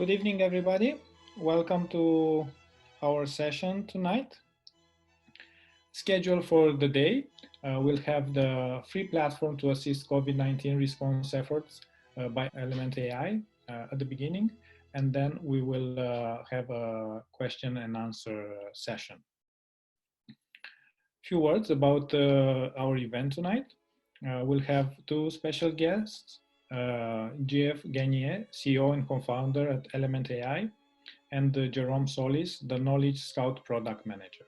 Good evening, everybody. Welcome to our session tonight. Schedule for the day. We'll have the free platform to assist COVID-19 response efforts by Element AI at the beginning, and then we will have a question and answer session. Few words about our event tonight. We'll have two special guests, JF Gagné, CEO and co-founder at Element AI, and Jérôme Solis, the Knowledge Scout Product Manager.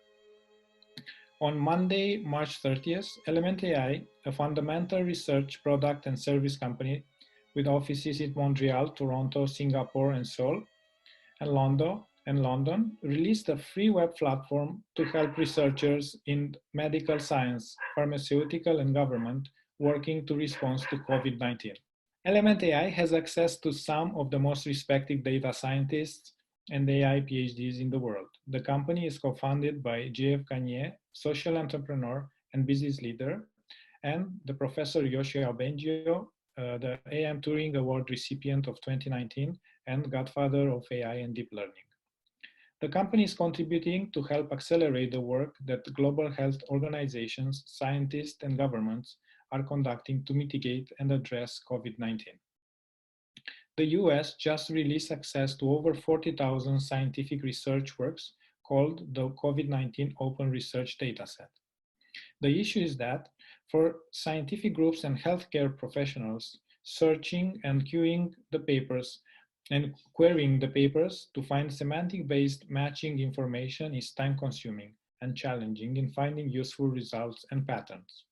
On Monday, March 30th, Element AI, a fundamental research product and service company with offices in Montreal, Toronto, Singapore, and Seoul, and London, released a free web platform to help researchers in medical science, pharmaceutical, and government working to respond to COVID-19. Element AI has access to some of the most respected data scientists and AI PhDs in the world. The company is co-founded by JF Gagné, social entrepreneur and business leader, and the professor Yoshua Bengio, the AM Turing Award recipient of 2019 and Godfather of AI and deep learning. The company is contributing to help accelerate the work that global health organizations, scientists, and governments are conducting to mitigate and address COVID-19. The US just released access to over 40,000 scientific research works called the COVID-19 Open Research Dataset. The issue is that for scientific groups and healthcare professionals, searching and querying the papers to find semantic-based matching information is time-consuming and challenging in finding useful results and patterns.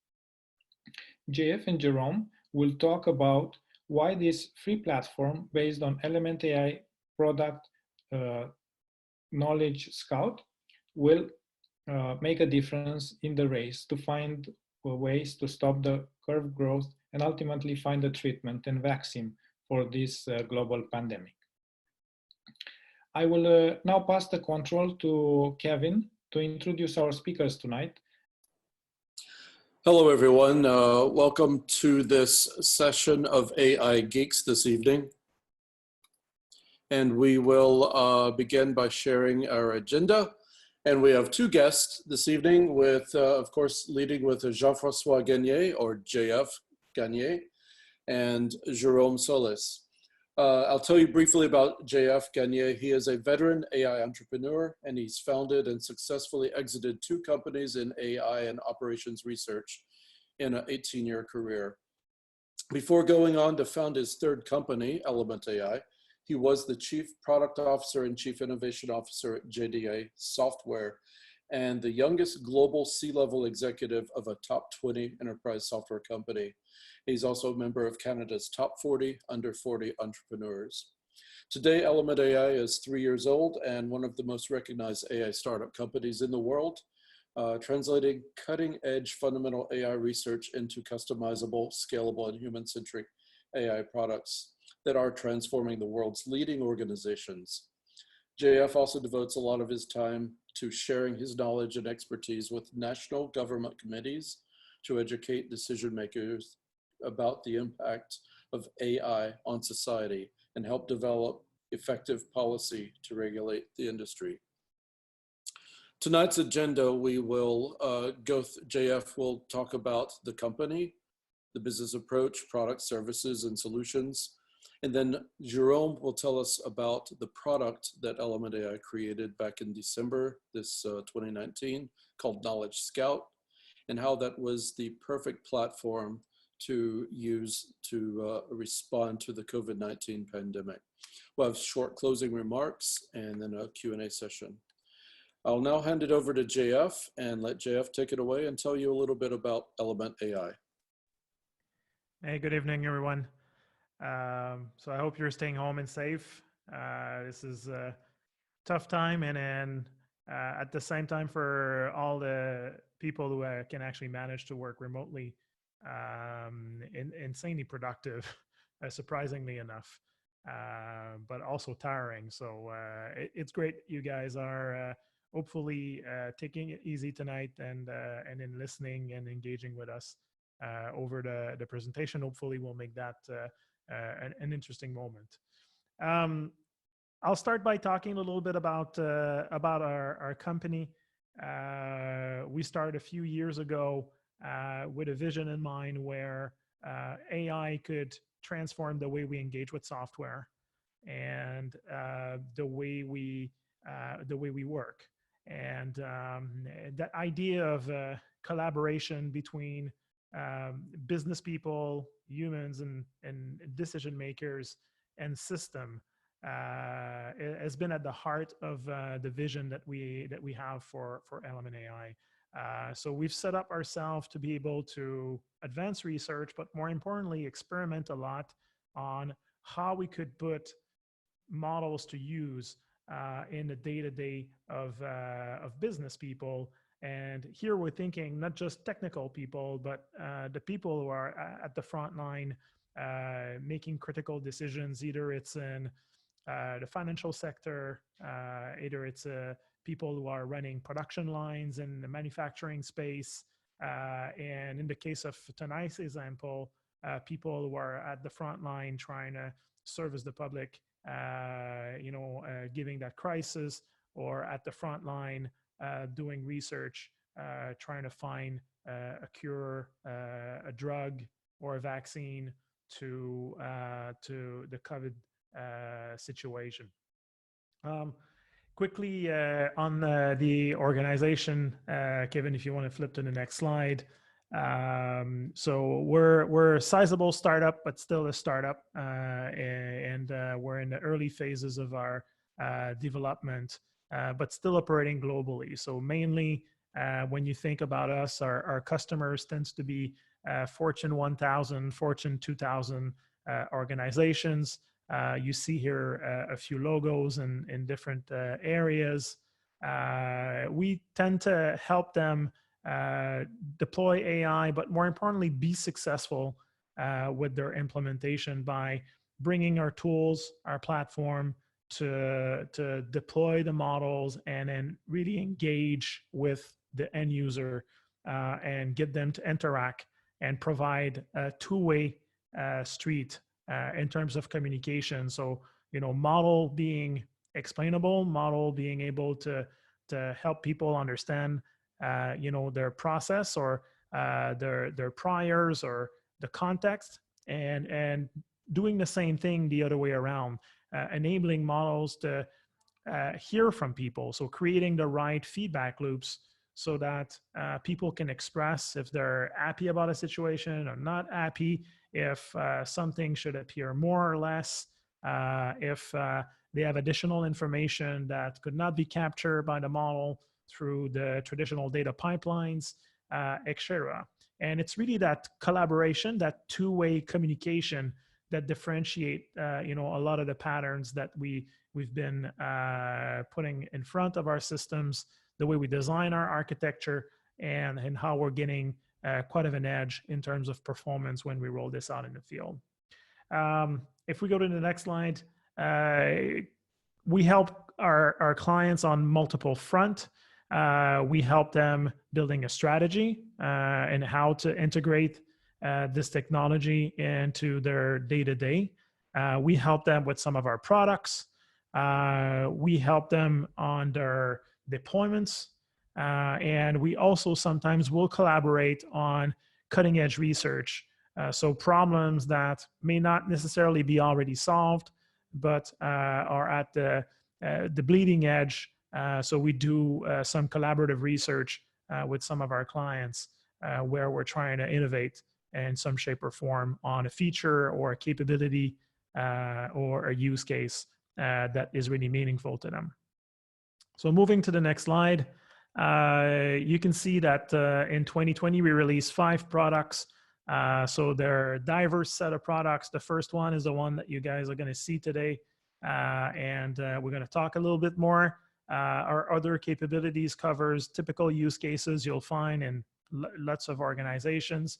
JF and Jérôme will talk about why this free platform based on Element AI product Knowledge Scout will make a difference in the race to find ways to stop the curve growth and ultimately find a treatment and vaccine for this global pandemic. I will now pass the control to Kevin to introduce our speakers tonight. Hello, everyone. Welcome to this session of AI Geeks this evening. And we will begin by sharing our agenda. And we have two guests this evening with, of course, leading with Jean-François Gagné, or JF Gagné, and Jérôme Solis. I'll tell you briefly about JF Gagné. He is a veteran AI entrepreneur, and he's founded and successfully exited two companies in AI and operations research in an 18-year career. Before going on to found his third company, Element AI, he was the Chief Product Officer and Chief Innovation Officer at JDA Software, and the youngest global C-level executive of a top 20 enterprise software company. He's also a member of Canada's top 40 under 40 entrepreneurs. Today, Element AI is 3 years old and one of the most recognized AI startup companies in the world, translating cutting-edge fundamental AI research into customizable, scalable, and human-centric AI products that are transforming the world's leading organizations. JF also devotes a lot of his time to sharing his knowledge and expertise with national government committees to educate decision makers about the impact of AI on society and help develop effective policy to regulate the industry. Tonight's agenda, we will JF will talk about the company, the business approach, products, services, and solutions. And then Jérôme will tell us about the product that Element AI created back in December, 2019, called Knowledge Scout, and how that was the perfect platform to use to respond to the COVID-19 pandemic. We'll have short closing remarks and then a Q&A session. I'll now hand it over to JF and let JF take it away and tell you a little bit about Element AI. Hey, good evening, everyone. So I hope you're staying home and safe. This is a tough time, and then at the same time for all the people who can actually manage to work remotely, insanely productive, surprisingly enough, but also tiring. So it's great you guys are hopefully taking it easy tonight and then listening and engaging with us over the presentation. Hopefully we'll make that an interesting moment. I'll start by talking a little bit about our company. We started a few years ago with a vision in mind where AI could transform the way we engage with software and the way we work. And that idea of collaboration between business people, humans, and decision makers and system has been at the heart of the vision that we have for Element AI. So we've set up ourselves to be able to advance research, but more importantly, experiment a lot on how we could put models to use in the day-to-day of business people. And here we're thinking not just technical people, but the people who are at the front line making critical decisions. Either it's in the financial sector, either it's people who are running production lines in the manufacturing space, and in the case of tonight's example, people who are at the front line trying to service the public, giving that crisis, or at the front line doing research, trying to find a cure, a drug, or a vaccine to the COVID situation. Quickly on the organization, Kevin, if you want to flip to the next slide. So we're a sizable startup, but still a startup, and we're in the early phases of our development, but still operating globally. So mainly, when you think about us, our customers tends to be Fortune 1000, Fortune 2000 organizations. You see here a few logos in different areas. We tend to help them deploy AI, but more importantly, be successful with their implementation by bringing our tools, our platform to deploy the models and then really engage with the end user and get them to interact and provide a two-way street in terms of communication. So, model being explainable, model being able to help people understand, their process or their priors or the context, and doing the same thing the other way around, enabling models to hear from people. So creating the right feedback loops so that people can express if they're happy about a situation or not happy, if something should appear more or less, if they have additional information that could not be captured by the model through the traditional data pipelines, etc. And it's really that collaboration, that two-way communication that differentiate, a lot of the patterns that we've been putting in front of our systems, the way we design our architecture, and how we're getting quite of an edge in terms of performance when we roll this out in the field. If we go to the next slide, we help our clients on multiple fronts. We help them building a strategy and how to integrate this technology into their day-to-day. We help them with some of our products. We help them on their deployments. And we also sometimes will collaborate on cutting-edge research. So problems that may not necessarily be already solved, but are at the bleeding edge. So we do some collaborative research with some of our clients where we're trying to innovate in some shape or form on a feature or a capability or a use case that is really meaningful to them. So moving to the next slide, you can see that in 2020, we released 5 products. So they're a diverse set of products. The first one is the one that you guys are going to see today. And we're going to talk a little bit more. Our other capabilities covers typical use cases you'll find in lots of organizations.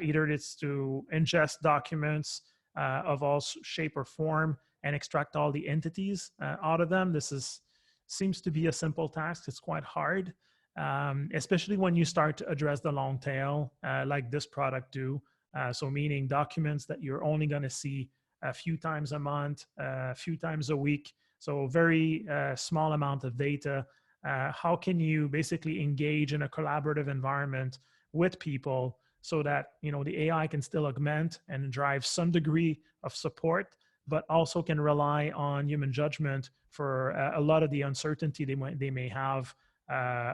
Either it's to ingest documents of all shape or form and extract all the entities out of them. This seems to be a simple task. It's quite hard, especially when you start to address the long tail like this product do. So meaning documents that you're only going to see a few times a month, a few times a week, So very small amount of data. How can you basically engage in a collaborative environment with people so that, you know, the AI can still augment and drive some degree of support, but also can rely on human judgment for a lot of the uncertainty they may have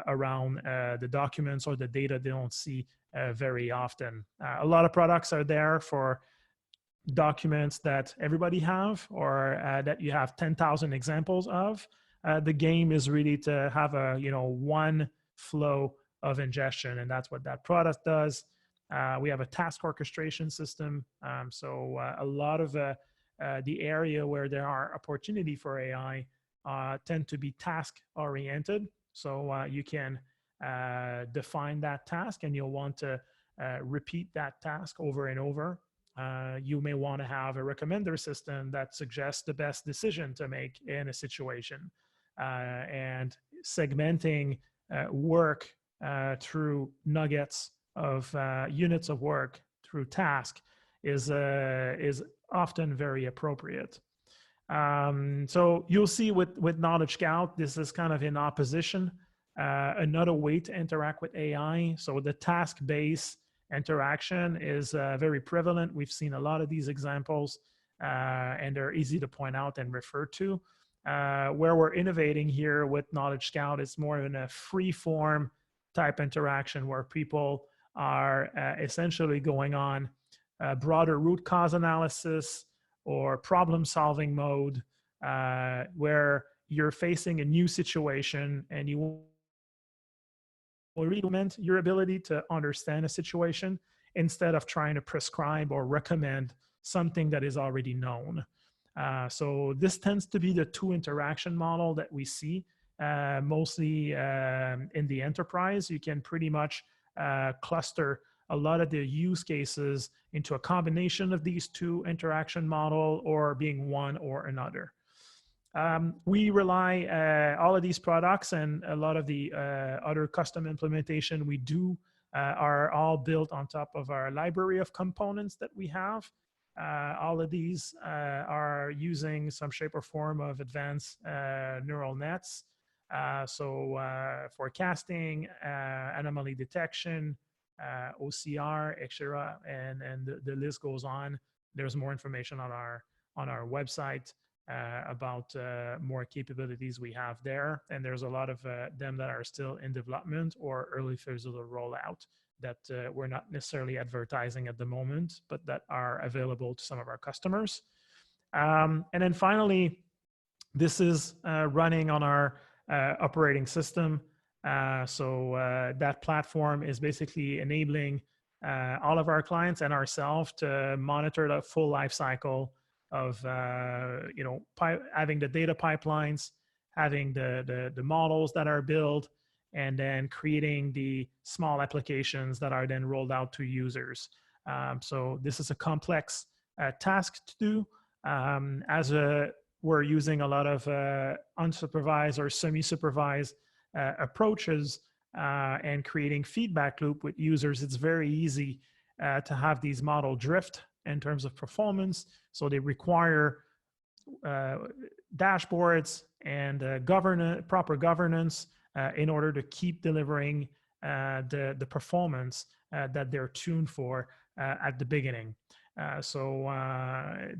around the documents or the data they don't see very often. A lot of products are there for documents that everybody have, or that you have 10,000 examples of. The game is really to have a, you know, one flow of ingestion, and that's what that product does. We have a task orchestration system. So a lot of the area where there are opportunity for AI tend to be task oriented. So you can define that task, and you'll want to repeat that task over and over. You may want to have a recommender system that suggests the best decision to make in a situation. And segmenting work through nuggets of units of work through task is often very appropriate. So you'll see with Knowledge Scout, this is kind of in opposition. Another way to interact with AI. So the task-based interaction is very prevalent. We've seen a lot of these examples, and they're easy to point out and refer to. Where we're innovating here with Knowledge Scout is more in a free-form type interaction where people are essentially going on broader root cause analysis or problem-solving mode, where you're facing a new situation and you will implement your ability to understand a situation instead of trying to prescribe or recommend something that is already known. So this tends to be the two interaction model that we see mostly in the enterprise. You can pretty much cluster a lot of the use cases into a combination of these two interaction model or being one or another. We rely, all of these products and a lot of the other custom implementation we do are all built on top of our library of components that we have. All of these are using some shape or form of advanced neural nets. So forecasting, anomaly detection, OCR, etc., and the list goes on. There's more information on our website about more capabilities we have there, and there's a lot of them that are still in development or early phase of the rollout that we're not necessarily advertising at the moment, but that are available to some of our customers. And then finally, this is running on our operating system. So that platform is basically enabling all of our clients and ourselves to monitor the full life cycle of having the data pipelines, having the models that are built, and then creating the small applications that are then rolled out to users. So this is a complex task to do. We're using a lot of unsupervised or semi-supervised approaches and creating feedback loop with users. It's very easy to have these model drift in terms of performance. So they require dashboards and proper governance in order to keep delivering the performance that they're tuned for at the beginning. So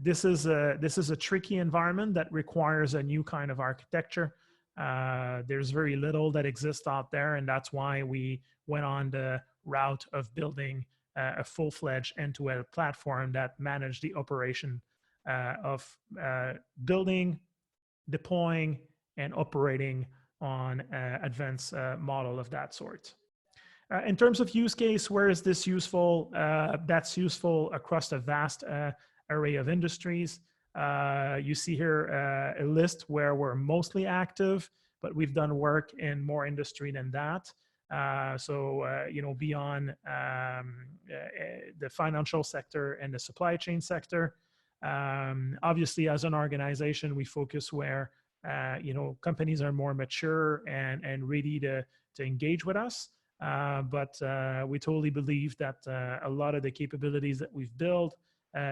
this is a tricky environment that requires a new kind of architecture. There's very little that exists out there, and that's why we went on the route of building a full-fledged end-to-end platform that managed the operation of building, deploying, and operating on advanced model of that sort. In terms of use case, where is this useful? That's useful across a vast array of industries. You see here a list where we're mostly active, but we've done work in more industry than that. Beyond the financial sector and the supply chain sector. Obviously, as an organization, we focus where companies are more mature and ready to engage with us. But we totally believe that a lot of the capabilities that we've built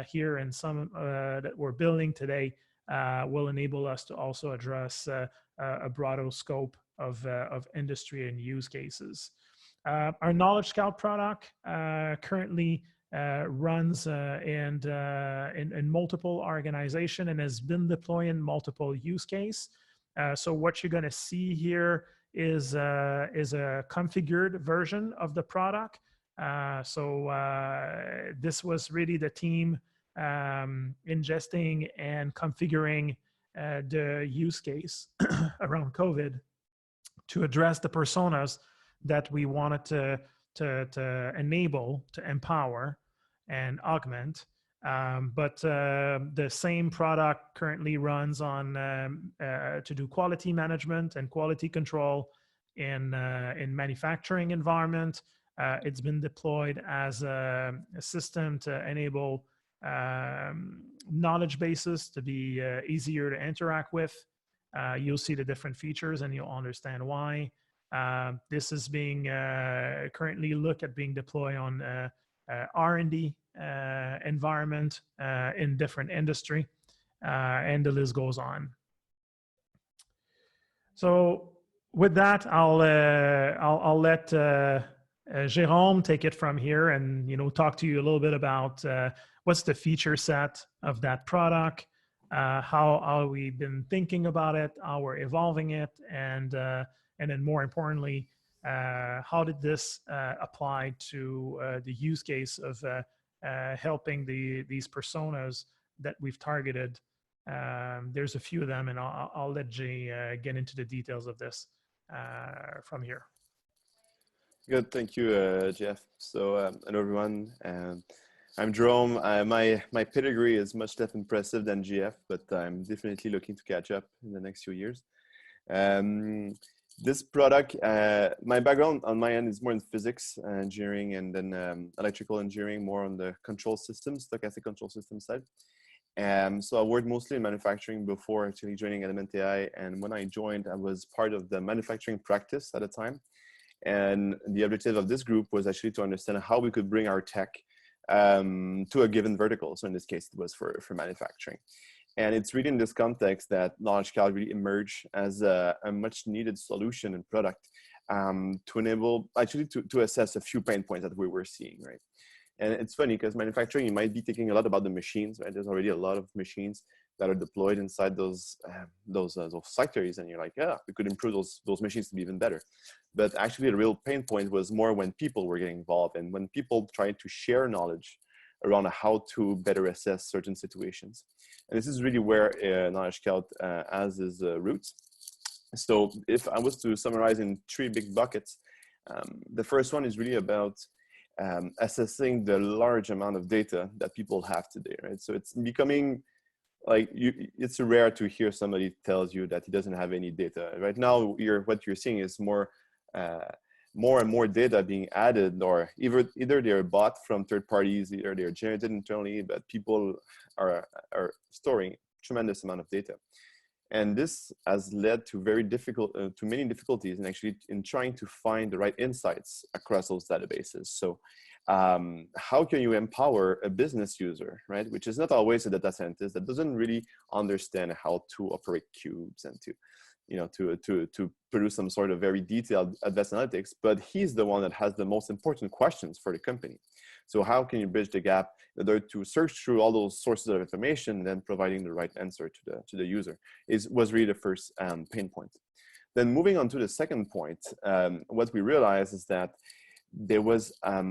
here and some that we're building today will enable us to also address a broader scope of industry and use cases. Our Knowledge Scout product currently runs in multiple organizations and has been deployed in multiple use case. So what you're going to see here is a configured version of the product. This was really the team ingesting and configuring the use case around COVID to address the personas that we wanted to enable, to empower and augment. But the same product currently runs on to do quality management and quality control in manufacturing environment. It's been deployed as a system to enable knowledge bases to be easier to interact with. You'll see the different features and you'll understand why. This is being currently being deployed on R&D environment in different industry, and the list goes on. So with that, I'll let Jérôme take it from here and talk to you a little bit about what's the feature set of that product, how we've been thinking about it, how we're evolving it, and then more importantly, how did this apply to the use case of helping these personas that we've targeted. There's a few of them, and I'll let Jay get into the details of this from here. Good, thank you, Jeff. So, hello everyone. I'm Jérôme. My pedigree is much less impressive than GF, but I'm definitely looking to catch up in the next few years. This product, my background on my end is more in physics, engineering, and then electrical engineering, more on the control systems, stochastic control system side. So I worked mostly in manufacturing before actually joining Element AI. And when I joined, I was part of the manufacturing practice at the time. And the objective of this group was actually to understand how we could bring our tech to a given vertical. So in this case, it was for manufacturing. And it's really in this context that Knowledge Scout really emerged as a much needed solution and product to enable, actually to assess a few pain points that we were seeing, right? And it's funny because manufacturing, you might be thinking a lot about the machines, right? There's already a lot of machines that are deployed inside those factories, and you're like, yeah, we could improve those machines to be even better. But actually, the real pain point was more when people were getting involved and when people tried to share knowledge around how to better assess certain situations. And this is really where Knowledge Scout has its roots. So if I was to summarize in 3 big buckets, the first one is really about assessing the large amount of data that people have today, right? So it's becoming like, it's rare to hear somebody tells you that he doesn't have any data. Right now, what you're seeing is more and more data being added, or either they're bought from third parties, either they're generated internally, but people are storing tremendous amount of data. And this has led to many difficulties in trying to find the right insights across those databases. So how can you empower a business user, right? Which is not always a data scientist that doesn't really understand how to operate cubes and to produce some sort of very detailed advanced analytics, but he's the one that has the most important questions for the company. So how can you bridge the gap in order to search through all those sources of information and then providing the right answer to the user was really the first pain point. Then moving on to the second point, what we realized is that there was a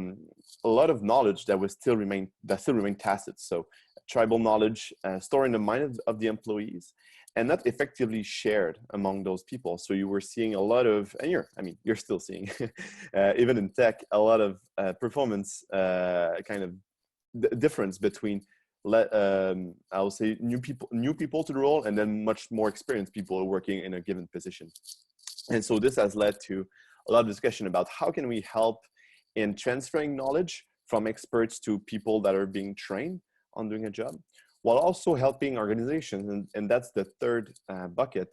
lot of knowledge that still remained tacit. So tribal knowledge stored in the mind of the employees and not effectively shared among those people. So you were seeing a lot of, and you're still seeing, even in tech, a lot of performance kind of difference between, I would say, new people to the role, and then much more experienced people working in a given position. And so this has led to a lot of discussion about how can we help in transferring knowledge from experts to people that are being trained on doing a job, while also helping organizations, and that's the third bucket,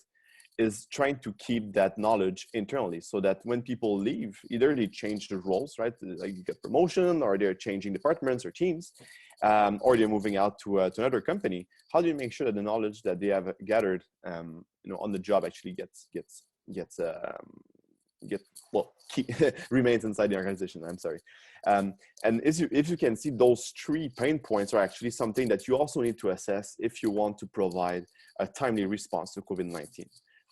is trying to keep that knowledge internally, so that when people leave, either they change their roles, right? Like you get promotion, or they're changing departments or teams, or they're moving out to another company. How do you make sure that the knowledge that they have gathered, on the job actually remains inside the organization? I'm sorry. And if you can see, those 3 pain points are actually something that you also need to assess if you want to provide a timely response to COVID-19.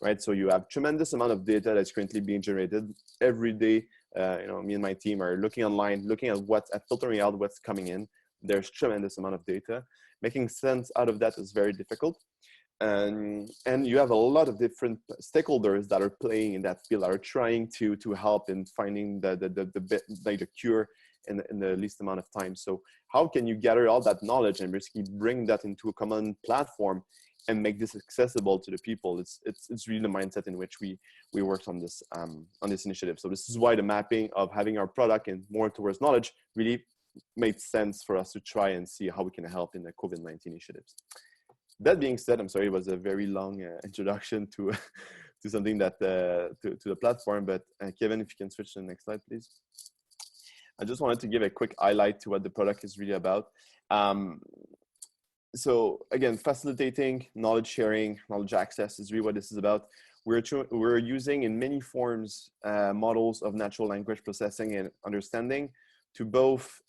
Right, so you have tremendous amount of data that's currently being generated every day. Me and my team are looking online, looking at filtering out what's coming in. There's tremendous amount of data. Making sense out of that is very difficult. And you have a lot of different stakeholders that are playing in that field, that are trying to help in finding the cure in the least amount of time. So how can you gather all that knowledge and basically bring that into a common platform and make this accessible to the people? It's really the mindset in which we worked on this initiative. So this is why the mapping of having our product and more towards knowledge really made sense for us to try and see how we can help in the COVID-19 initiatives. That being said, I'm sorry, it was a very long introduction to something that to the platform. But Kevin, if you can switch to the next slide, please. I just wanted to give a quick highlight to what the product is really about. So again, facilitating knowledge sharing, knowledge access is really what this is about. We're using in many forms models of natural language processing and understanding to both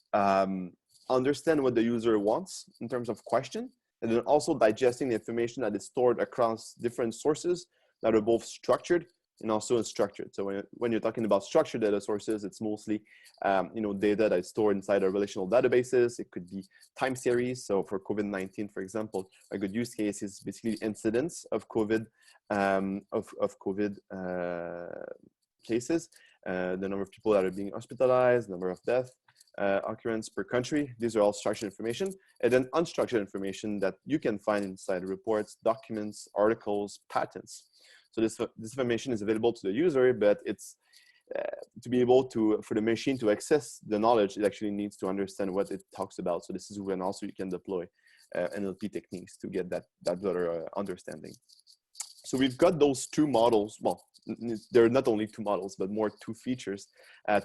understand what the user wants in terms of question, and then also digesting the information that is stored across different sources that are both structured and also unstructured. So when you're talking about structured data sources, it's mostly data that's stored inside our relational databases. It could be time series. So for COVID-19, for example, a good use case is basically incidence of COVID cases, the number of people that are being hospitalized, number of deaths, occurrence per country. These are all structured information, and then unstructured information that you can find inside reports, documents, articles, patents. So this information is available to the user, but it's to be able for the machine to access the knowledge, it actually needs to understand what it talks about. So this is when also you can deploy NLP techniques to get that better understanding. So we've got those 2 models. Well, there are not only 2 models, but more 2 features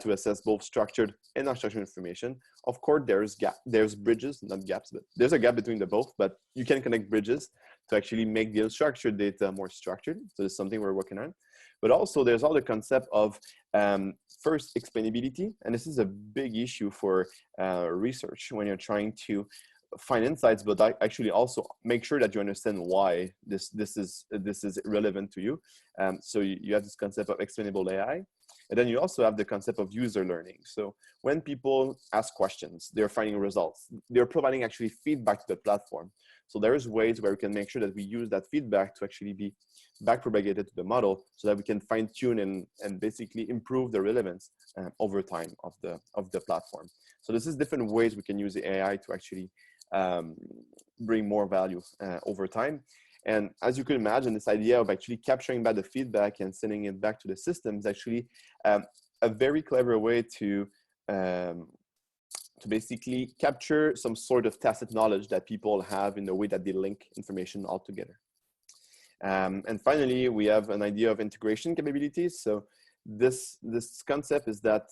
to assess both structured and unstructured information. Of course, there's bridges, not gaps, but there's a gap between the both, but you can connect bridges to actually make the unstructured data more structured. So it's something we're working on. But also there's all the concept of first explainability. And this is a big issue for research when you're trying to find insights, but actually also make sure that you understand why this is relevant to you. So you have this concept of explainable AI, and then you also have the concept of user learning. So when people ask questions, they're finding results. They're providing actually feedback to the platform. So there's ways where we can make sure that we use that feedback to actually be back propagated to the model, so that we can fine tune and basically improve the relevance over time of the platform. So this is different ways we can use the AI to actually bring more value over time. And as you could imagine, this idea of actually capturing back the feedback and sending it back to the system is actually a very clever way to basically capture some sort of tacit knowledge that people have in the way that they link information all together. And finally, we have an idea of integration capabilities. So this concept is that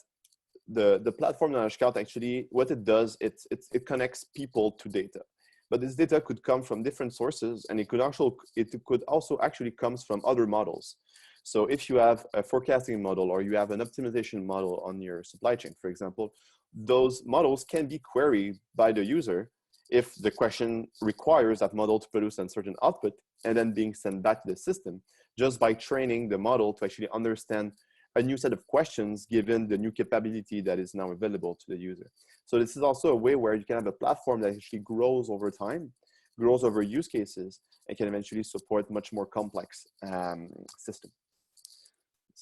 the platform Knowledge Scout actually, what it does, it connects people to data. But this data could come from different sources, and it could also actually comes from other models. So if you have a forecasting model or you have an optimization model on your supply chain, for example, those models can be queried by the user if the question requires that model to produce a certain output, and then being sent back to the system just by training the model to actually understand a new set of questions given the new capability that is now available to the user. So this is also a way where you can have a platform that actually grows over time, grows over use cases, and can eventually support much more complex systems.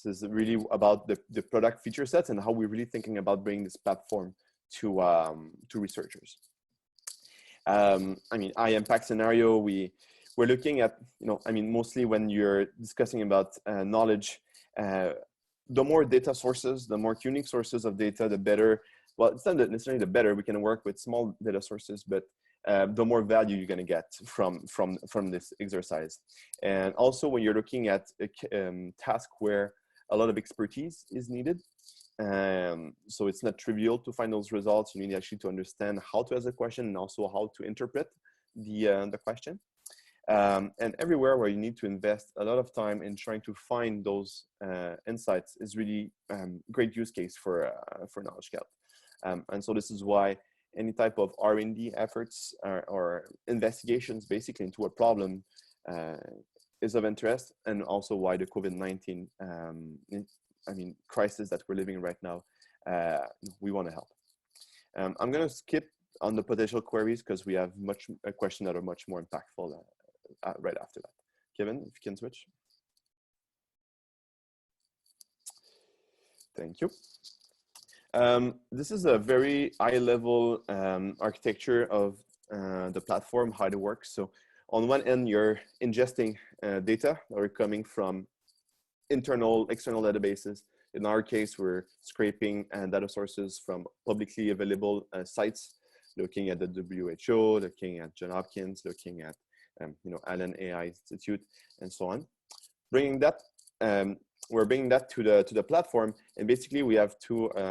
This is really about the product feature sets and how we're really thinking about bringing this platform to researchers. High impact scenario, we're looking at, mostly when you're discussing about knowledge, the more data sources, the more unique sources of data, the better. Well, it's not necessarily the better. We can work with small data sources, but the more value you're going to get from this exercise. And also when you're looking at a task where a lot of expertise is needed, so it's not trivial to find those results. You need actually to understand how to ask a question and also how to interpret the question. And everywhere where you need to invest a lot of time in trying to find those insights is really great use case for Knowledge Scout. And so this is why any type of R&D efforts or investigations basically into a problem is of interest, and also why the COVID-19 crisis that we're living right now, we want to help. I'm going to skip on the potential queries because we have a question that are much more impactful right after that. Kevin, if you can switch. Thank you. This is a very high-level architecture of the platform, how it works. So on one end, you're ingesting data that are coming from internal, external databases. In our case, we're scraping data sources from publicly available sites, looking at the WHO, looking at Johns Hopkins, looking at Allen AI Institute, and so on. We're bringing that to the platform, and basically we have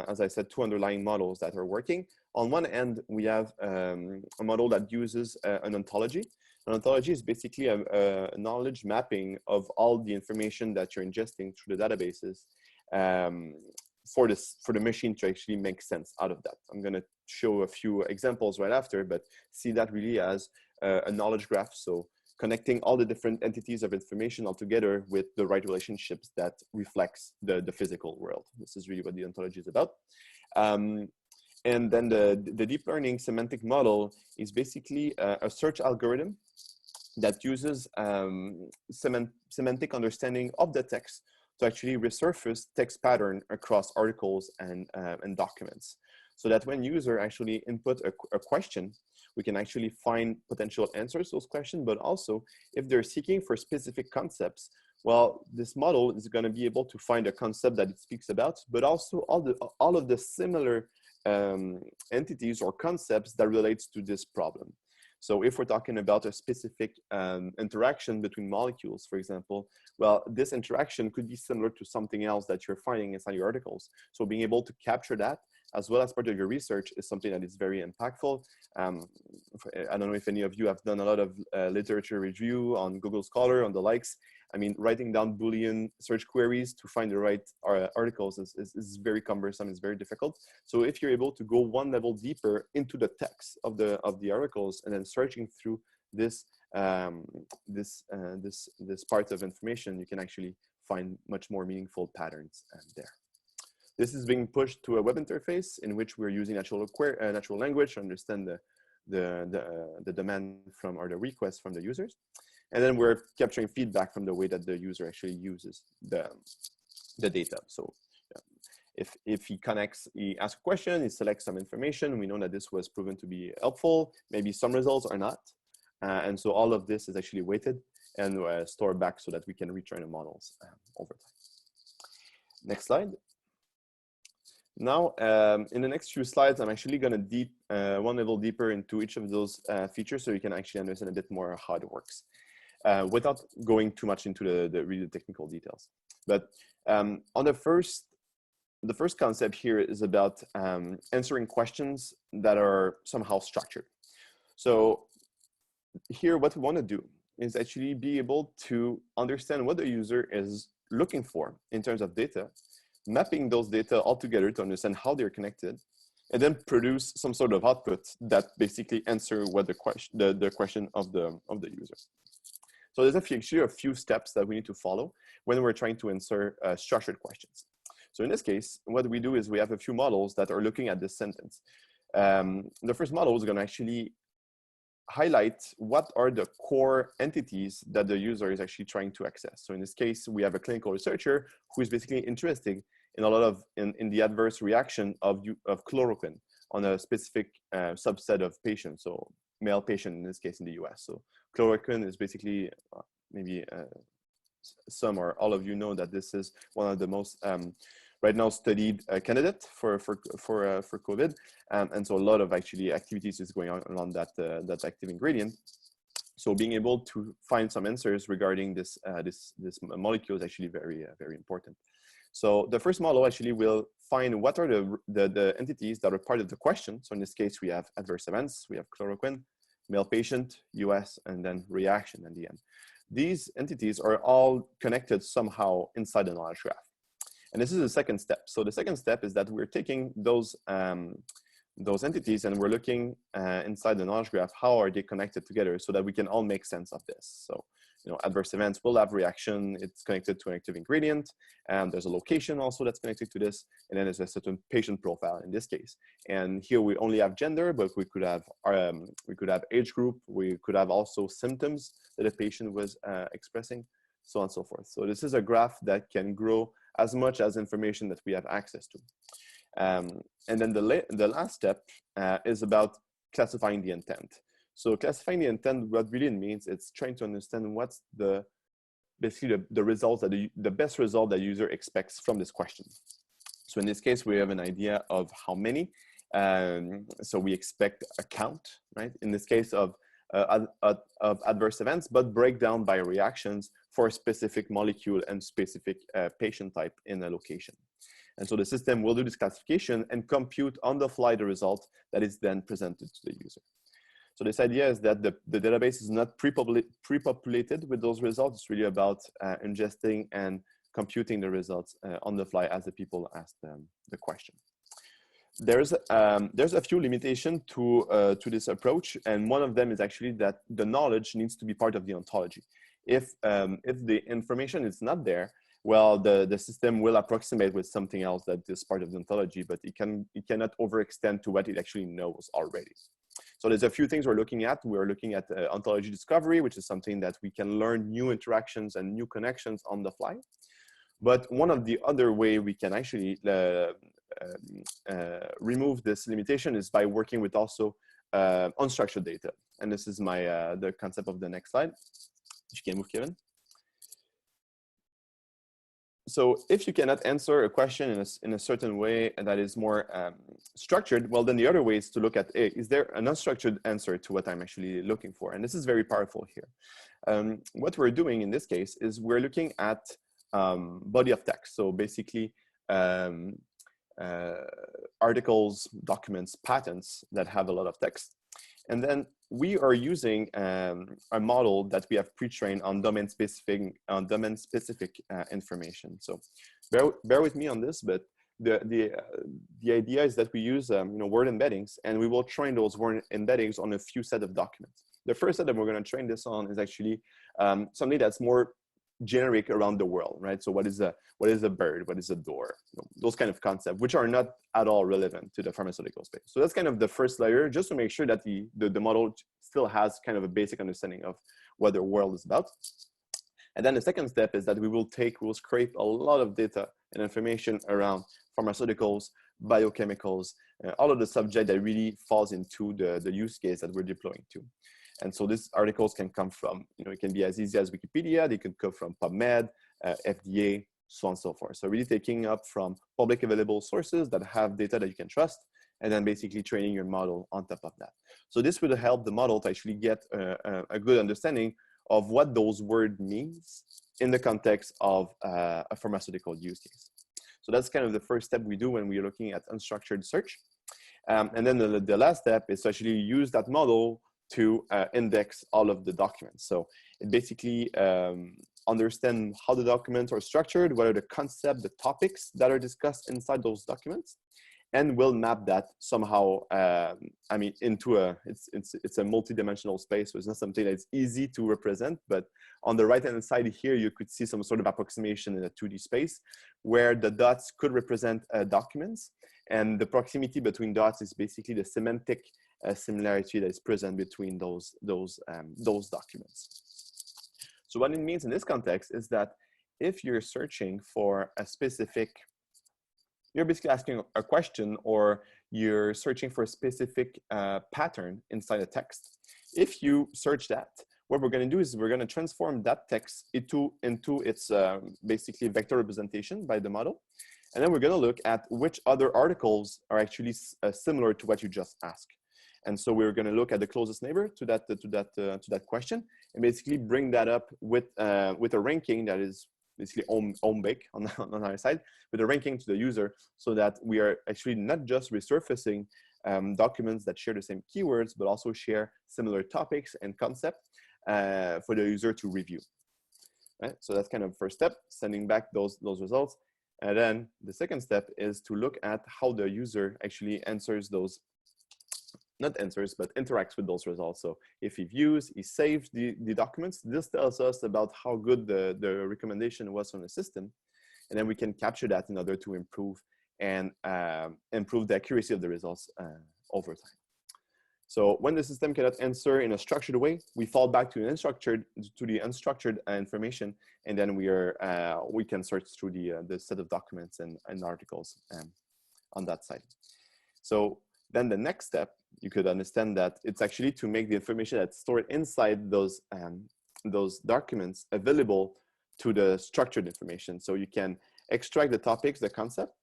as I said, two underlying models that are working. On one end, we have a model that uses an ontology. An ontology is basically a knowledge mapping of all the information that you're ingesting through the databases for the machine to actually make sense out of that. I'm going to show a few examples right after, but see that really as a knowledge graph. So connecting all the different entities of information all together with the right relationships that reflects the physical world. This is really what the ontology is about. And then the deep learning semantic model is basically a search algorithm that uses semantic understanding of the text to actually resurface text pattern across articles and documents. So that when user actually input a question, we can actually find potential answers to those questions, but also if they're seeking for specific concepts, well, this model is going to be able to find a concept that it speaks about, but also all of the similar entities or concepts that relates to this problem. So if we're talking about a specific interaction between molecules, for example, well, this interaction could be similar to something else that you're finding inside your articles. So being able to capture that as well as part of your research is something that is very impactful. I don't know if any of you have done a lot of literature review on Google Scholar, on the likes. I mean, writing down Boolean search queries to find the right articles is very cumbersome, it's very difficult. So if you're able to go one level deeper into the text of the articles and then searching through this part of information, you can actually find much more meaningful patterns there. This is being pushed to a web interface in which we're using natural language to understand the demand from or the request from the users. And then we're capturing feedback from the way that the user actually uses the data. So if he asks a question, he selects some information, we know that this was proven to be helpful, maybe some results are not. And so all of this is actually weighted and stored back so that we can retrain the models over time. Next slide. Now, in the next few slides, I'm actually going to one level deeper into each of those features so you can actually understand a bit more how it works without going too much into the really technical details. But on the first concept here is about answering questions that are somehow structured. So here, what we want to do is actually be able to understand what the user is looking for in terms of data, mapping those data all together to understand how they're connected, and then produce some sort of output that basically answer what the question of the user. So there's actually a few steps that we need to follow when we're trying to answer structured questions. So in this case, what we do is we have a few models that are looking at this sentence. The first model is going to actually highlight what are the core entities that the user is actually trying to access. So in this case, we have a clinical researcher who is basically interested in a lot of in the adverse reaction of chloroquine on a specific subset of patients. So male patient in this case in the US. So chloroquine is basically maybe some or all of you know that this is one of the most right now studied candidate for COVID, and so a lot of actually activities is going on around that active ingredient. So being able to find some answers regarding this molecule is actually very important. So the first model actually will find what are the entities that are part of the question. So in this case, we have adverse events, we have chloroquine, male patient, US, and then reaction at the end. These entities are all connected somehow inside the knowledge graph. And this is the second step. So the second step is that we're taking those entities and we're looking inside the knowledge graph, how are they connected together so that we can all make sense of this. So, you know, adverse events will have reaction, it's connected to an active ingredient, and there's a location also that's connected to this, and then there's a certain patient profile in this case. And here we only have gender, but we could have age group, we could have also symptoms that a patient was expressing, so on and so forth. So this is a graph that can grow as much as information that we have access to. And then the last step is about classifying the intent. So classifying the intent, what really means, it's trying to understand what's basically the results that the best result that user expects from this question. So in this case, we have an idea of how many. So we expect a count, right? In this case of adverse events, but break down by reactions for a specific molecule and specific patient type in a location. And so the system will do this classification and compute on the fly the result that is then presented to the user. So this idea is that the database is not pre-populated with those results. It's really about ingesting and computing the results on the fly as the people ask the question. There's a few limitations to this approach, and one of them is actually that the knowledge needs to be part of the ontology. If the information is not there, well, the system will approximate with something else that is part of the ontology, but it cannot overextend to what it actually knows already. So there's a few things we're looking at. We're looking at ontology discovery, which is something that we can learn new interactions and new connections on the fly. But one of the other way we can actually remove this limitation is by working with also unstructured data. And this is the concept of the next slide. You can move, Kevin. So if you cannot answer a question in a certain way that is more structured, well, then the other way is to look at, is there an unstructured answer to what I'm actually looking for? And this is very powerful here. What we're doing in this case is we're looking at body of text. So basically articles, documents, patents that have a lot of text. And then we are using a model that we have pre-trained on domain-specific information. So bear with me on this, but the idea is that we use word embeddings, and we will train those word embeddings on a few set of documents. The first set that we're going to train this on is actually something that's more generic around the world, right? So what is a bird? What is a door? Those kind of concepts, which are not at all relevant to the pharmaceutical space. So that's kind of the first layer, just to make sure that the model still has kind of a basic understanding of what the world is about. And then the second step is that we'll scrape a lot of data and information around pharmaceuticals, biochemicals, all of the subject that really falls into the use case that we're deploying to. And so these articles can come from, it can be as easy as Wikipedia, they could come from PubMed, FDA, so on and so forth. So really taking up from public available sources that have data that you can trust, and then basically training your model on top of that. So this will help the model to actually get a good understanding of what those words means in the context of a pharmaceutical use case. So that's kind of the first step we do when we're looking at unstructured search. And then the last step is to actually use that model to index all of the documents. So it basically understand how the documents are structured, what are the concepts, the topics that are discussed inside those documents, and we'll map that somehow, into it's a multi-dimensional space, so it's not something that's easy to represent, but on the right-hand side here, you could see some sort of approximation in a 2D space where the dots could represent documents, and the proximity between dots is basically the semantic similarity that is present between those documents. So what it means in this context is that if you're searching for a specific, you're basically asking a question, or you're searching for a specific pattern inside a text. If you search that, what we're going to do is we're going to transform that text into its basically vector representation by the model. And then we're going to look at which other articles are actually similar to what you just asked. And so we're going to look at the closest neighbor to that question, and basically bring that up with a ranking that is basically home bake on our side, with a ranking to the user, so that we are actually not just resurfacing documents that share the same keywords, but also share similar topics and concepts for the user to review. Right? So that's kind of first step, sending back those results. And then the second step is to look at how the user actually answers those, not answers, but interacts with those results. So if he views, he saves the documents, this tells us about how good the recommendation was on the system. And then we can capture that in order to improve and improve the accuracy of the results over time. So when the system cannot answer in a structured way, we fall back to the unstructured information, and then we can search through the set of documents and articles on that side. So then the next step, you could understand that it's actually to make the information that's stored inside those documents available to the structured information. So you can extract the topics, the concept,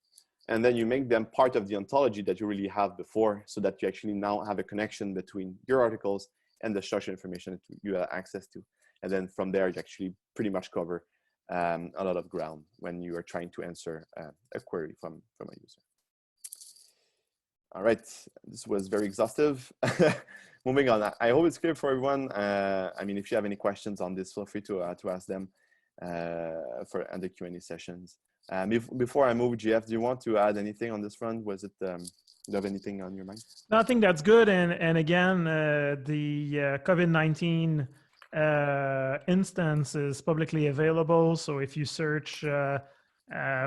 and then you make them part of the ontology that you really have before, so that you actually now have a connection between your articles and the structured information that you have access to. And then from there, you actually pretty much cover a lot of ground when you are trying to answer a query from a user. All right, this was very exhaustive. Moving on, I hope it's clear for everyone. I mean, if you have any questions on this, feel free to ask them for the Q&A sessions. Before I move, JF, do you want to add anything on this front? Was it, do you have anything on your mind? No, I think that's good. And again, the COVID-19 instance is publicly available. So if you search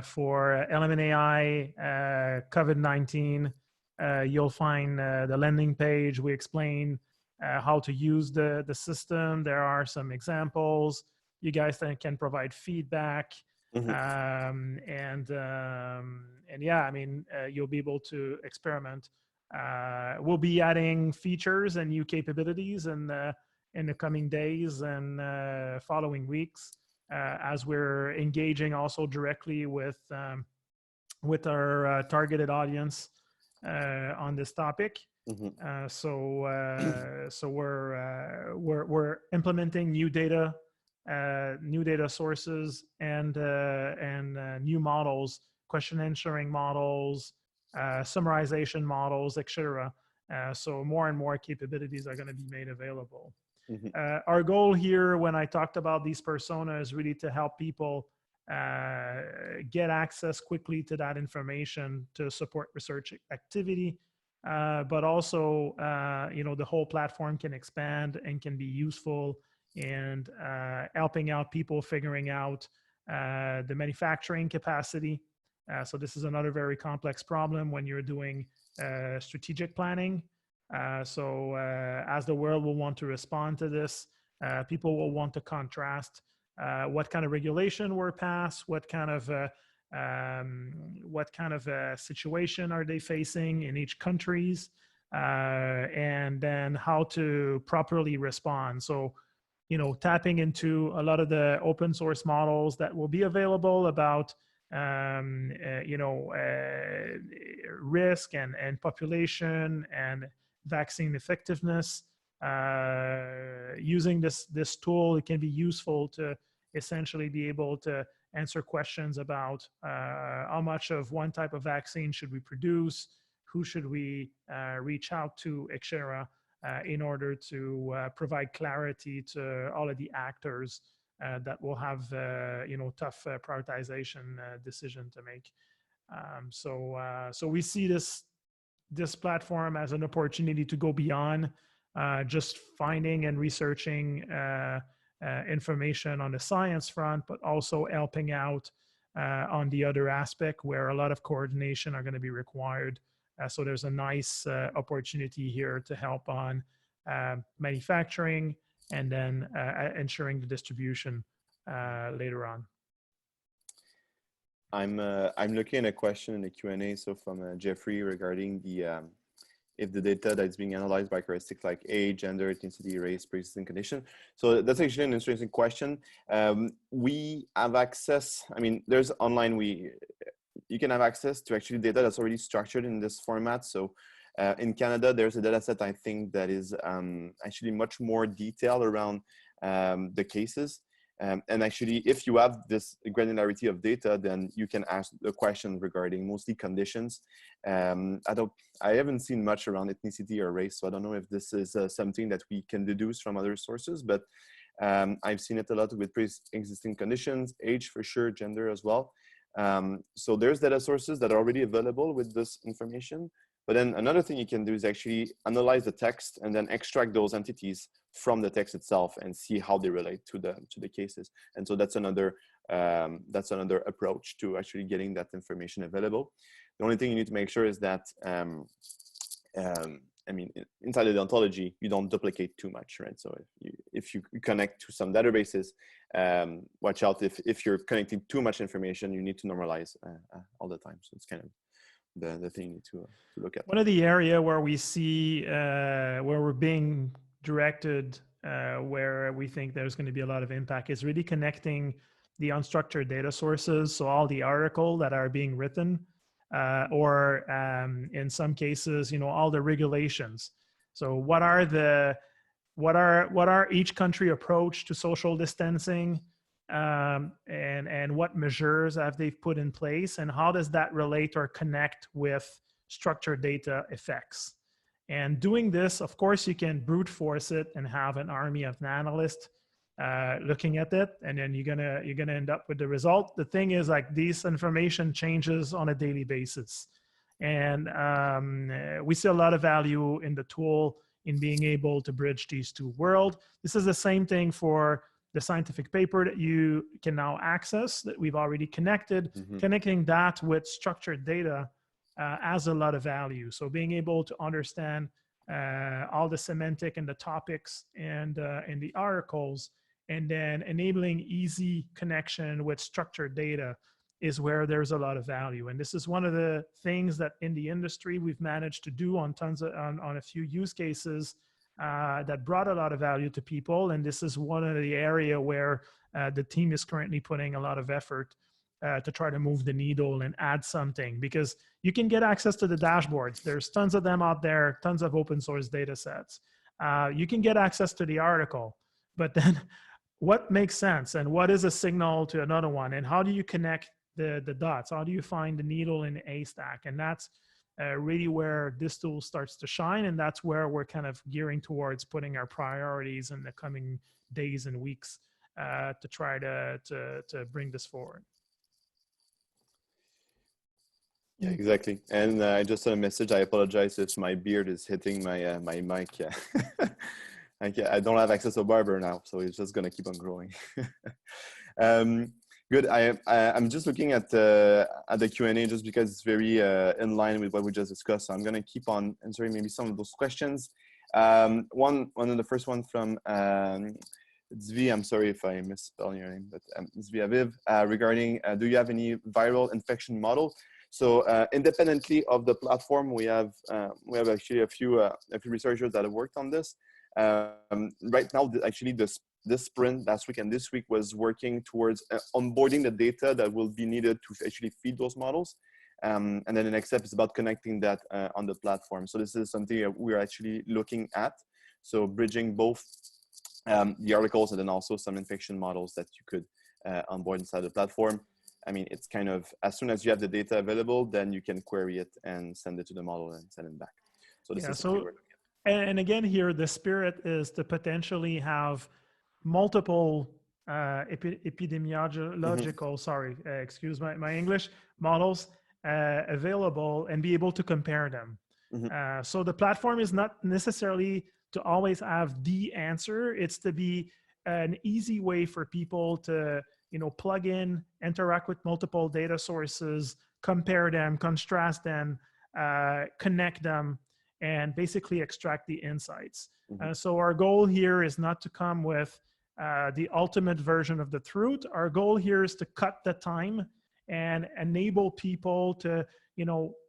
for Element AI COVID-19, you'll find the landing page. We explain how to use the system. There are some examples. You guys can provide feedback. Mm-hmm. And yeah, I mean, you'll be able to experiment. We'll be adding features and new capabilities in the coming days and following weeks as we're engaging also directly with our targeted audience on this topic. Mm-hmm. So we're implementing new data sources and new models, question answering models, summarization models, etc. So more and more capabilities are going to be made available. Mm-hmm. Our goal here, when I talked about these personas, is really to help people get access quickly to that information to support research activity, but also the whole platform can expand and can be useful and helping out people figuring out the manufacturing capacity. So this is another very complex problem when you're doing strategic planning. So as the world will want to respond to this, people will want to contrast what kind of regulation were passed, what kind of situation are they facing in each countries, and then how to properly respond. So tapping into a lot of the open source models that will be available about, risk and population and vaccine effectiveness. Using this tool, it can be useful to essentially be able to answer questions about how much of one type of vaccine should we produce, who should we reach out to, etc. In order to provide clarity to all of the actors that will have tough prioritization decision to make. So we see this platform as an opportunity to go beyond just finding and researching information on the science front, but also helping out on the other aspect where a lot of coordination are going to be required. So there's a nice opportunity here to help on manufacturing and then ensuring the distribution later on. I'm looking at a question in the Q&A, so from Jeffrey regarding the if the data that's being analyzed by characteristics like age, gender, ethnicity, race, pre-existing condition. So that's actually an interesting question. We have access. I mean, there's online. you can have access to actually data that's already structured in this format. So in Canada, there's a data set, I think, that is actually much more detailed around the cases. And actually, if you have this granularity of data, then you can ask the question regarding mostly conditions. I haven't seen much around ethnicity or race, so I don't know if this is something that we can deduce from other sources, but I've seen it a lot with pre-existing conditions, age for sure, gender as well. So there's data sources that are already available with this information. But then another thing you can do is actually analyze the text and then extract those entities from the text itself and see how they relate to the cases. And so that's another approach to actually getting that information available. The only thing you need to make sure is that I mean, inside of the ontology, you don't duplicate too much, right? So if you connect to some databases, watch out if you're connecting too much information, you need to normalize all the time. So it's kind of the thing you need to look at. One of the area where we see where we're being directed, where we think there's going to be a lot of impact, is really connecting the unstructured data sources. So all the articles that are being written, or in some cases, all the regulations. So what are each country approach to social distancing? And what measures have they put in place, and how does that relate or connect with structured data effects? And doing this, of course, you can brute force it and have an army of analysts looking at it, and then you're gonna end up with the result. The thing is, like, this information changes on a daily basis, and we see a lot of value in the tool in being able to bridge these two worlds. This is the same thing for the scientific paper that you can now access, that we've already connected. Connecting that with structured data has a lot of value. So being able to understand all the semantic and the topics and in the articles, and then enabling easy connection with structured data is where there's a lot of value. And this is one of the things that in the industry we've managed to do on a few use cases that brought a lot of value to people. And this is one of the area where the team is currently putting a lot of effort to try to move the needle and add something, because you can get access to the dashboards. There's tons of them out there, tons of open source data sets. You can get access to the article, but then what makes sense and what is a signal to another one, and how do you connect the dots? How do you find the needle in the haystack? And that's really where this tool starts to shine, and that's where we're kind of gearing towards putting our priorities in the coming days and weeks to try to bring this forward. Yeah, exactly. And I just sent a message. I apologize if my beard is hitting my my mic. Yeah. I don't have access to a barber now, so it's just gonna keep on growing. Good. I'm just looking at the Q&A just because it's very in line with what we just discussed. So I'm gonna keep on answering maybe some of those questions. One of the first one from Zvi. I'm sorry if I misspell your name, but Zvi Aviv, regarding do you have any viral infection model? So independently of the platform, we have actually a few researchers that have worked on this. Right now, actually, this sprint last week and this week was working towards onboarding the data that will be needed to actually feed those models. And then the next step is about connecting that on the platform. So this is something that we're actually looking at. So bridging both the articles and then also some infection models that you could onboard inside the platform. I mean, it's kind of, as soon as you have the data available, then you can query it and send it to the model and send it back. So this is something we're looking at. And again, here, the spirit is to potentially have multiple epidemiological, excuse my English, models available and be able to compare them. So the platform is not necessarily to always have the answer. It's to be an easy way for people to, plug in, interact with multiple data sources, compare them, contrast them, connect them, and basically extract the insights. So our goal here is not to come with the ultimate version of the truth. Our goal here is to cut the time and enable people to,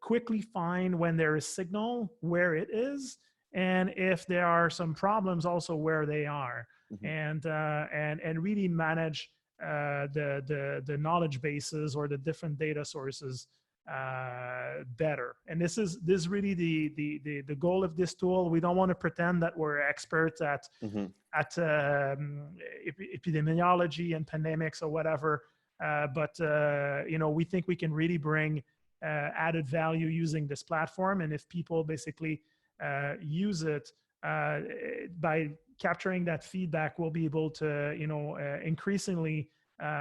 quickly find when there is signal, where it is, and if there are some problems, also where they are, and really manage the knowledge bases or the different data sources better. And this is really the goal of this tool. We don't want to pretend that we're experts at epidemiology and pandemics or whatever, but we think we can really bring added value using this platform. And if people basically use it, by capturing that feedback, we'll be able to increasingly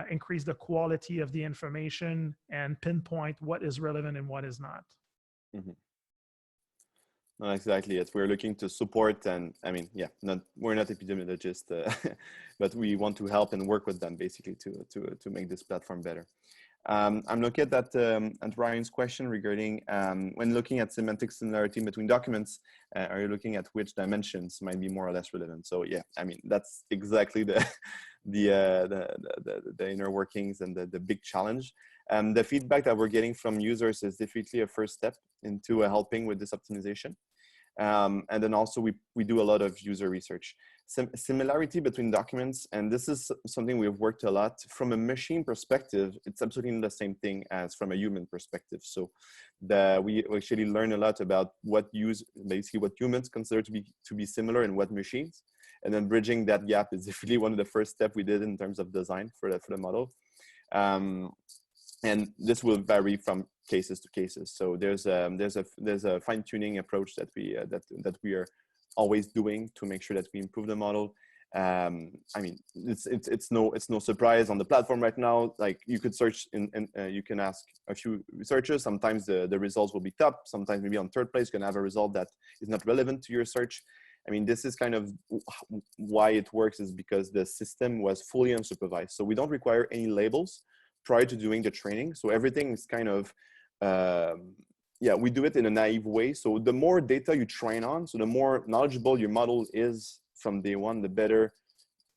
increase the quality of the information and pinpoint what is relevant and what is not. Mm-hmm. No, exactly. Yes, we're looking to support, and we're not epidemiologists, but we want to help and work with them basically to make this platform better. I'm looking at Ryan's question regarding when looking at semantic similarity between documents, are you looking at which dimensions might be more or less relevant? So yeah, that's exactly the inner workings and the big challenge. The feedback that we're getting from users is definitely a first step into helping with this optimization. And then also we do a lot of user research. Similarity between documents, and this is something we've worked a lot. From a machine perspective, it's absolutely the same thing as from a human perspective. So we actually learn a lot about what humans consider to be similar and what machines. And then bridging that gap is definitely one of the first steps we did in terms of design for the model. And this will vary from cases to cases. So there's a fine-tuning approach that we are always doing to make sure that we improve the model. It's no surprise on the platform right now. Like you could search you can ask a few researchers. Sometimes the results will be top. Sometimes maybe on third place you can have a result that is not relevant to your search. This is kind of why it works, is because the system was fully unsupervised. So we don't require any labels prior to doing the training. So everything is kind of, we do it in a naive way. So the more data you train on, so the more knowledgeable your model is from day one, the better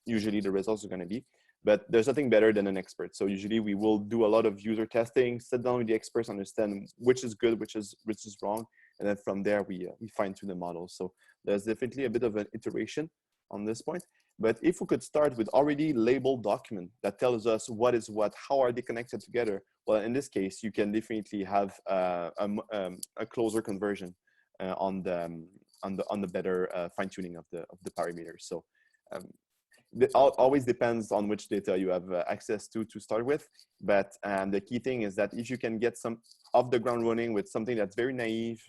usually the results are going to be. But there's nothing better than an expert. So usually we will do a lot of user testing, sit down with the experts, understand which is good, which is wrong. And then from there, we fine tune the model. So there's definitely a bit of an iteration on this point. But if we could start with already labeled document that tells us what is what, how are they connected together? Well, in this case, you can definitely have a closer conversion on the better fine tuning of the parameters. So it always depends on which data you have access to start with. But the key thing is that if you can get some off the ground running with something that's very naive,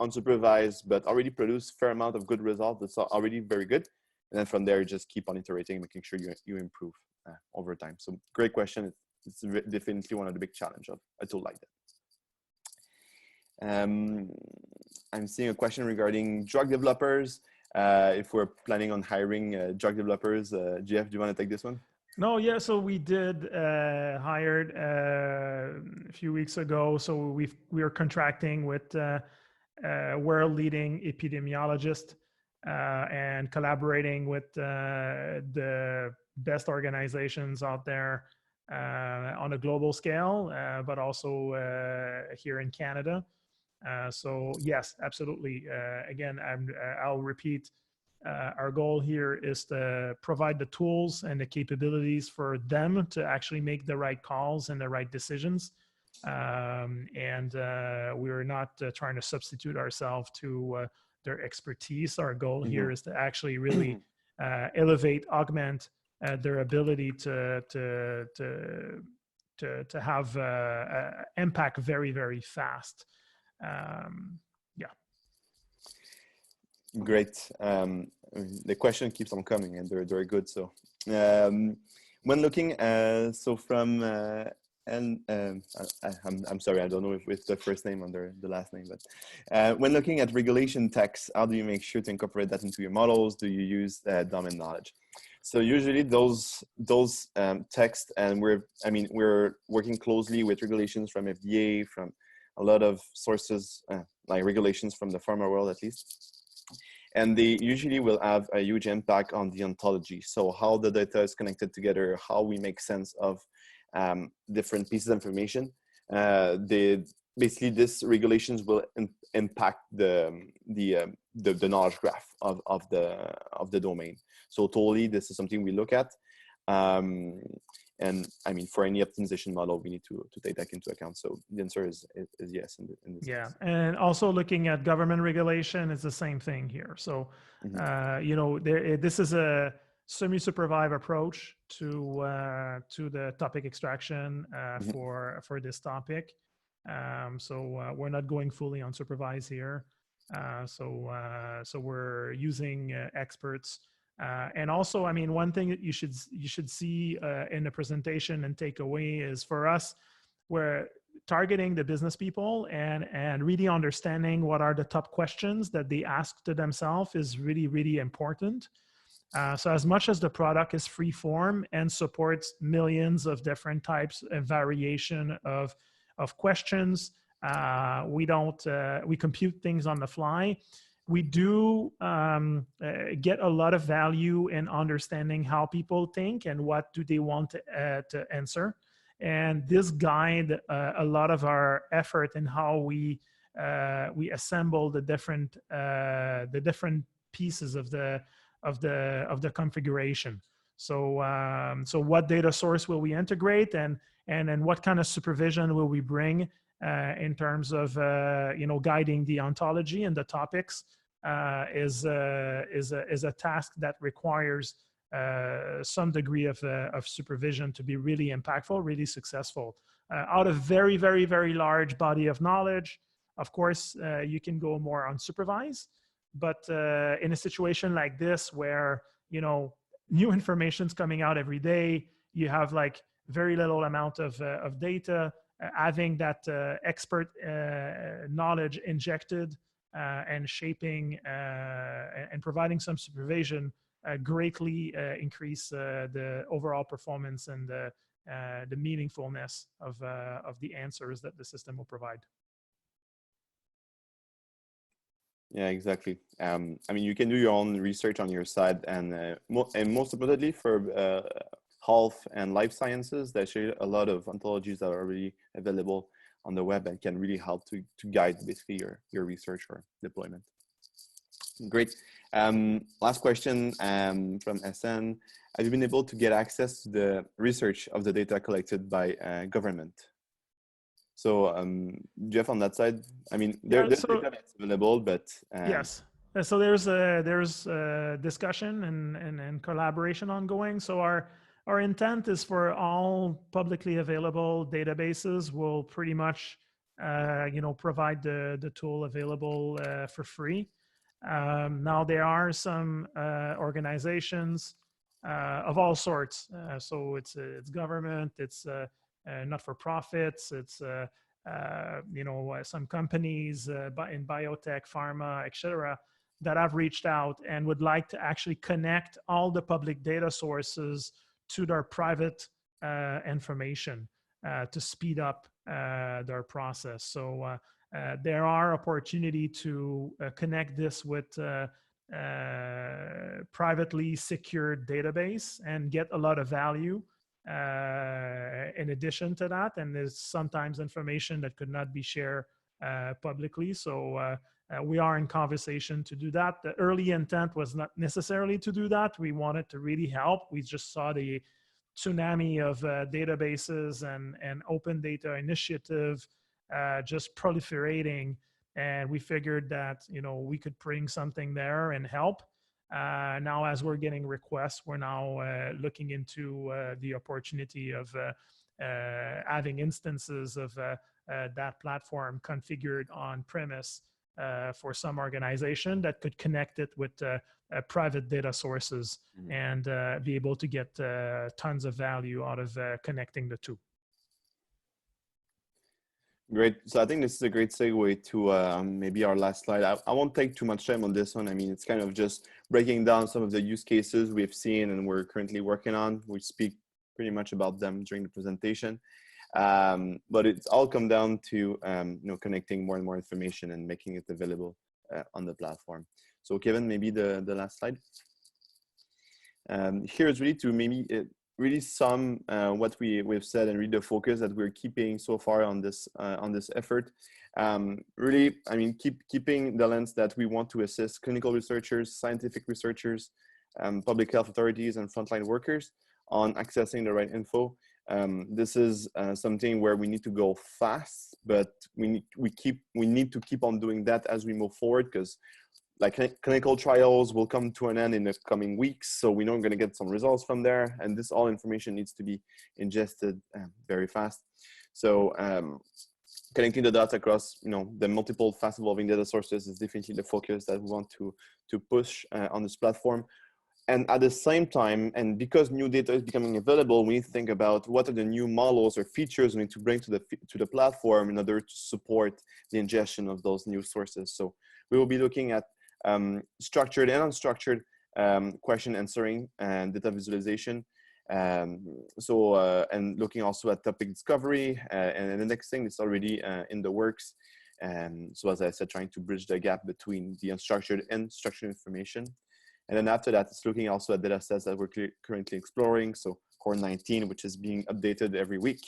unsupervised, but already produce fair amount of good results, that's already very good. And then from there, you just keep on iterating, making sure you improve over time. So great question. It's definitely one of the big challenges of a tool like that. I'm seeing a question regarding drug developers. If we're planning on hiring drug developers, JF, do you want to take this one? No, yeah. So we did hired a few weeks ago. So we are contracting with world-leading epidemiologist and collaborating with the best organizations out there on a global scale, but also here in Canada. So yes, absolutely. Again, I'll repeat. Our goal here is to provide the tools and the capabilities for them to actually make the right calls and the right decisions. And we're not trying to substitute ourselves to their expertise. Our goal here is to actually really elevate, augment their ability to have impact very, very fast. Great. The question keeps on coming, and they're very good. So when looking, so from and I'm sorry, I don't know if the first name under the last name, but when looking at regulation text, how do you make sure to incorporate that into your models? Do you use domain knowledge? So usually those texts, and we're working closely with regulations from FDA, from a lot of sources, like regulations from the pharma world at least. And they usually will have a huge impact on the ontology. So how the data is connected together, how we make sense of different pieces of information. Basically, these regulations will impact the knowledge graph of the domain. So totally, this is something we look at. And I mean, for any optimization model, we need to take that into account. So the answer is yes in this Yeah, case. and also looking at government regulation is the same thing here. So, you know, this is a semi-supervised approach to the topic extraction for this topic. So we're not going fully unsupervised here. So we're using experts. And also, I mean, one thing that you should see in the presentation and take away is, for us, we're targeting the business people and really understanding what are the top questions that they ask to themselves is really, really important. So as much as the product is free form and supports millions of different types of variation of questions, we compute things on the fly. We do get a lot of value in understanding how people think and what do they want to answer. And this guide a lot of our effort in how we assemble the different pieces of the configuration. So so what data source will we integrate, and then what kind of supervision will we bring in terms of you know, guiding the ontology and the topics is a task that requires some degree of supervision to be really impactful, really successful. Out of very, very, very large body of knowledge, of course, you can go more unsupervised. But in a situation like this, where, you know, new information's coming out every day, you have like very little amount of data, having that expert knowledge injected and shaping and providing some supervision greatly increase the overall performance and the meaningfulness of the answers that the system will provide. Yeah, exactly. I mean, you can do your own research on your side, and most importantly for health and life sciences, there's a lot of ontologies that are already available on the web and can really help to guide basically your research or deployment. Great. Last question from SN. Have you been able to get access to the research of the data collected by government? So Jeff, on that side, I mean, there's data that's available, but yes. So there's discussion and collaboration ongoing. So our intent is for all publicly available databases will pretty much you know, provide the tool available for free. Now there are some organizations of all sorts. So it's government, it's not-for-profits, it's you know, some companies in biotech, pharma, etc., that have reached out and would like to actually connect all the public data sources to their private information to speed up their process. So there are opportunity to connect this with privately secured database and get a lot of value in addition to that. And there's sometimes information that could not be shared publicly. So we are in conversation to do that. The early intent was not necessarily to do that. We wanted to really help. We just saw the tsunami of databases and open data initiative just proliferating. And we figured that, you know, we could bring something there and help. Now, as we're getting requests, we're now looking into the opportunity of having instances of that platform configured on premise for some organization that could connect it with private data sources and be able to get tons of value out of connecting the two. Great. So I think this is a great segue to maybe our last slide. I won't take too much time on this one. I mean, it's kind of just breaking down some of the use cases we've seen and we're currently working on. We speak pretty much about them during the presentation. But it's all come down to you know, connecting more and more information and making it available on the platform. So Kevin, maybe the last slide. Here is really to maybe really sum what we've said and really the focus that we're keeping so far on this effort. Really, I mean, keeping the lens that we want to assist clinical researchers, scientific researchers, public health authorities, and frontline workers on accessing the right info. This is something where we need to go fast, but we need to keep on doing that as we move forward, because like clinical trials will come to an end in the coming weeks. So we know we're going to get some results from there, and this all information needs to be ingested very fast. So connecting the data across, the multiple fast evolving data sources is definitely the focus that we want to push on this platform. And at the same time, and because new data is becoming available, we need to think about what are the new models or features we need to bring to the platform in order to support the ingestion of those new sources. So we will be looking at structured and unstructured question answering and data visualization. And looking also at topic discovery, and the next thing is already in the works. So as I said, trying to bridge the gap between the unstructured and structured information. And then after that, it's looking also at data sets that we're currently exploring. So COVID-19, which is being updated every week.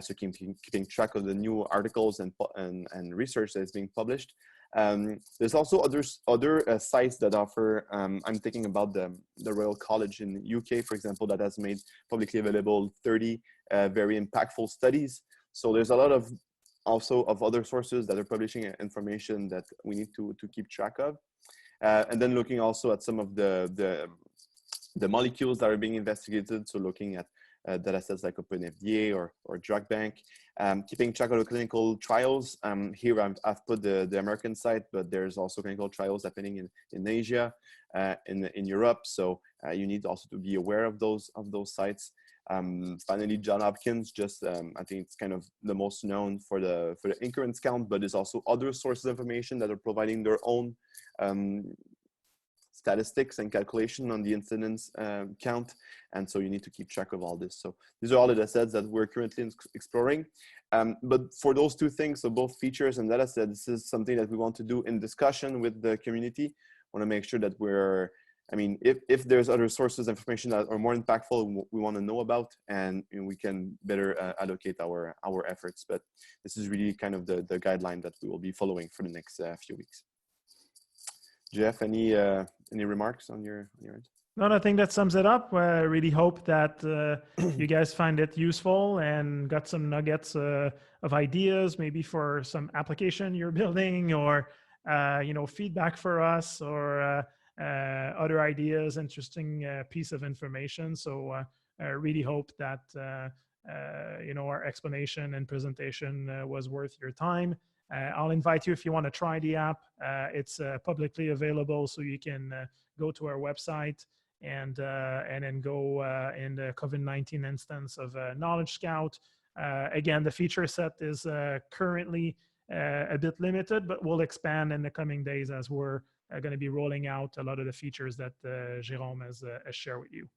So keeping track of the new articles and research that is being published. There's also other sites that offer, I'm thinking about the Royal College in the UK, for example, that has made publicly available 30 very impactful studies. So there's a lot of other sources that are publishing information that we need to keep track of. And then looking also at some of the molecules that are being investigated. So looking at data sets like OpenFDA or Drug Bank, keeping track of the clinical trials. Here I've put the American site, but there's also clinical trials happening in Asia, in Europe. So you need also to be aware of those sites. Finally, Johns Hopkins, I think it's kind of the most known for the incurrence count, but there's also other sources of information that are providing their own statistics and calculation on the incidence count. And so you need to keep track of all this. So these are all the data sets that we're currently exploring. But for those two things, so both features and data sets, this is something that we want to do in discussion with the community. Want to make sure that if there's other sources of information that are more impactful, we want to know about, and we can better allocate our efforts. But this is really kind of the guideline that we will be following for the next few weeks. Jeff, any remarks on your end? No, I think that sums it up. I really hope that you guys find it useful and got some nuggets of ideas, maybe for some application you're building, or feedback for us, or other ideas, interesting piece of information. So I really hope that our explanation and presentation was worth your time. I'll invite you, if you want to try the app. It's publicly available, so you can go to our website and then go in the COVID-19 instance of Knowledge Scout. Again, the feature set is currently a bit limited, but we'll expand in the coming days as we're going to be rolling out a lot of the features that Jérôme has shared with you.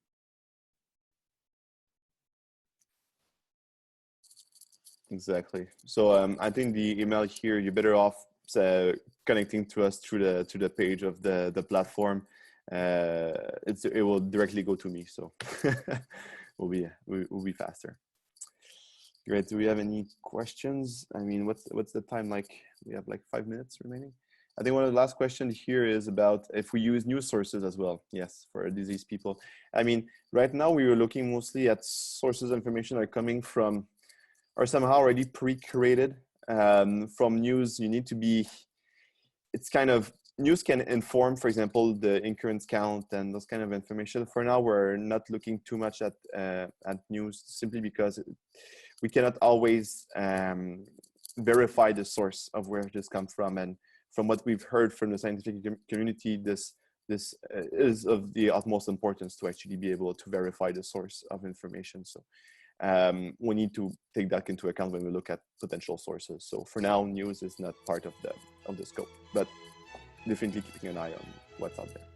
Exactly. So I think the email here, you're better off connecting to us through the page of the platform. It will directly go to me, so we'll be faster. Great. Do we have any questions? I mean, what's the time like? We have like 5 minutes remaining. I think one of the last questions here is about if we use news sources as well. Yes, for disease people. I mean, right now we were looking mostly at sources of information that are coming from, or somehow already pre-created from news. You need to be, it's kind of, news can inform, for example, the incurrence count and those kind of information. For now, we're not looking too much at news, simply because we cannot always verify the source of where this comes from. And from what we've heard from the scientific community, this is of the utmost importance to actually be able to verify the source of information. So we need to take that into account when we look at potential sources. So for now, news is not part of the scope, but definitely keeping an eye on what's out there.